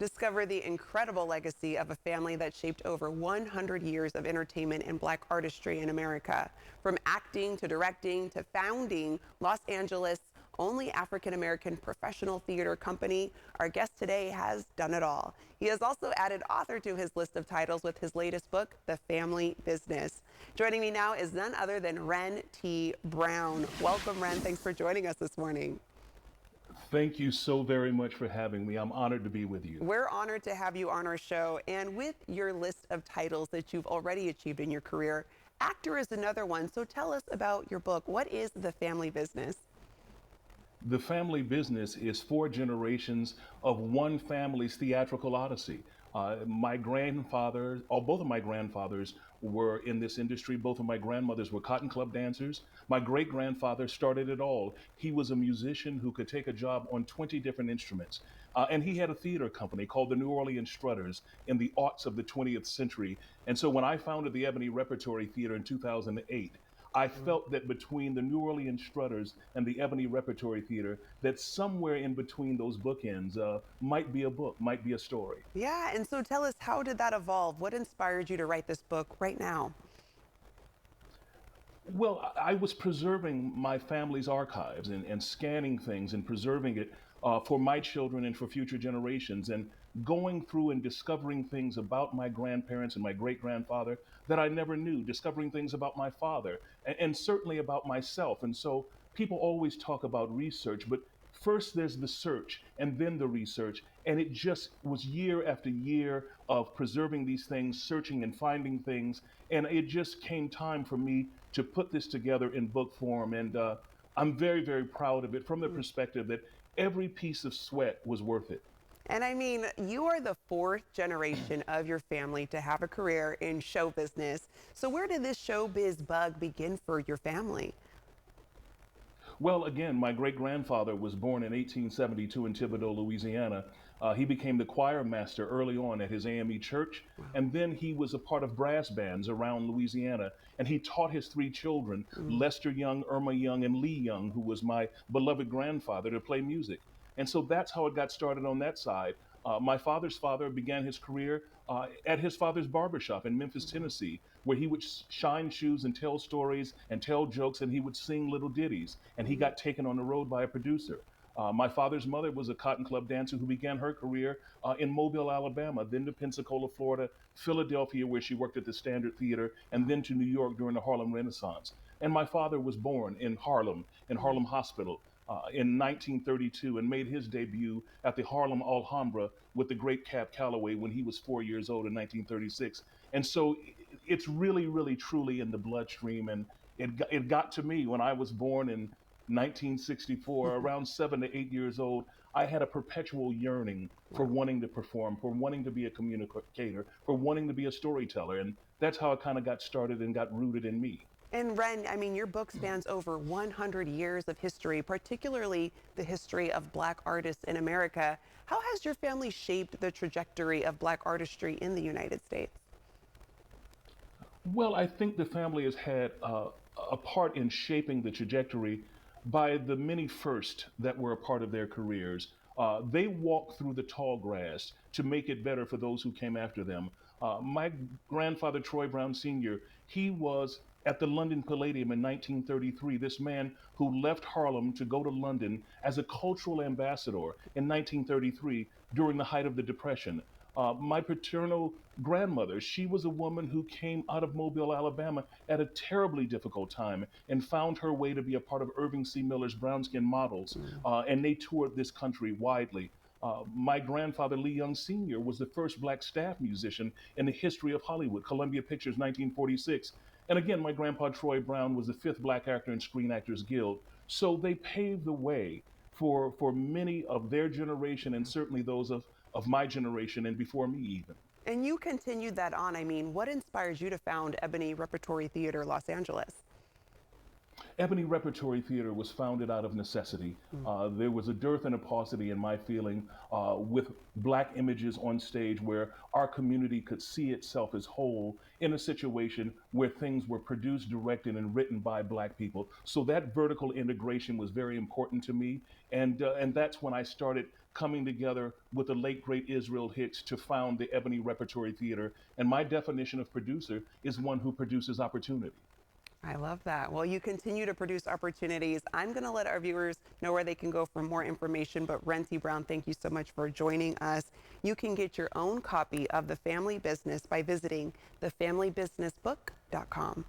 Discover the incredible legacy of a family that shaped over 100 years of entertainment and Black artistry in America. From acting to directing to founding Los Angeles' only African-American professional theater company, our guest today has done it all. He has also added author to his list of titles with his latest book, The Family Business. Joining me now is none other than Wren T. Brown. Welcome, Wren. Thanks for joining us this morning. Thank you so very much for having me. I'm honored to be with you. We're honored to have you on our show. And with your list of titles that you've already achieved in your career, actor is another one. So tell us about your book. What is The Family Business? The Family Business is four generations of one family's theatrical odyssey. My grandfather, or both of my grandfathers, were in this industry. Both of my grandmothers were cotton club dancers. My great grandfather started it all. He was a musician who could take a job on 20 different instruments. And he had a theater company called the New Orleans Strutters in the aughts of the 20th century. And so when I founded the Ebony Repertory Theater in 2008, I felt that between the New Orleans Strutters and the Ebony Repertory Theater, that somewhere in between those bookends might be a book, might be a story. Yeah, and so tell us, how did that evolve? What inspired you to write this book right now? Well, I was preserving my family's archives and scanning things and preserving it for my children and for future generations, and going through and discovering things about my grandparents and my great grandfather that I never knew, discovering things about my father and certainly about myself. And so people always talk about research, but first there's the search and then the research. And it just was year after year of preserving these things, searching and finding things. And it just came time for me to put this together in book form. And I'm very, very proud of it from the perspective that every piece of sweat was worth it. And I mean, you are the fourth generation of your family to have a career in show business. So where did this showbiz bug begin for your family? Well, again, my great grandfather was born in 1872 in Thibodaux, Louisiana. He became the choir master early on at his AME church, and then he was a part of brass bands around Louisiana. And he taught his three children, Lester Young, Irma Young, and Lee Young, who was my beloved grandfather, to play music. And so that's how it got started on that side. My father's father began his career at his father's barbershop in Memphis, Tennessee, where he would shine shoes and tell stories and tell jokes, and he would sing little ditties. And he got taken on the road by a producer. My father's mother was a cotton club dancer who began her career in Mobile, Alabama, then to Pensacola, Florida, Philadelphia, where she worked at the Standard Theater, and then to New York during the Harlem Renaissance. And my father was born in Harlem Hospital, in 1932, and made his debut at the Harlem Alhambra with the great Cab Calloway when he was 4 years old in 1936. And so it's really, really, truly in the bloodstream. And it got to me when I was born in 1964, around 7 to 8 years old. I had a perpetual yearning for Wow. wanting to perform, for wanting to be a communicator, for wanting to be a storyteller. And that's how it kind of got started and got rooted in me. And Wren, I mean, your book spans over 100 years of history, particularly the history of Black artists in America. How has your family shaped the trajectory of Black artistry in the United States? Well, I think the family has had a part in shaping the trajectory by the many firsts that were a part of their careers. They walked through the tall grass to make it better for those who came after them. My grandfather, Troy Brown Sr., he was at the London Palladium in 1933, this man who left Harlem to go to London as a cultural ambassador in 1933 during the height of the Depression. My paternal grandmother, she was a woman who came out of Mobile, Alabama at a terribly difficult time and found her way to be a part of Irving C. Miller's Brown Skin Models, and they toured this country widely. My grandfather, Lee Young Sr., was the first black staff musician in the history of Hollywood, Columbia Pictures, 1946. And again, my grandpa, Troy Brown, was the fifth black actor in Screen Actors Guild. So they paved the way for many of their generation and certainly those of my generation and before me even. And you continued that on. I mean, what inspires you to found Ebony Repertory Theater Los Angeles? Ebony Repertory Theater was founded out of necessity. There was a dearth and a paucity in my feeling with Black images on stage where our community could see itself as whole in a situation where things were produced, directed, and written by Black people. So that vertical integration was very important to me, and that's when I started coming together with the late great Israel Hicks to found the Ebony Repertory Theater. And my definition of producer is one who produces opportunity. I love that. Well, you continue to produce opportunities. I'm going to let our viewers know where they can go for more information. But Wren T. Brown, thank you so much for joining us. You can get your own copy of The Family Business by visiting thefamilybusinessbook.com.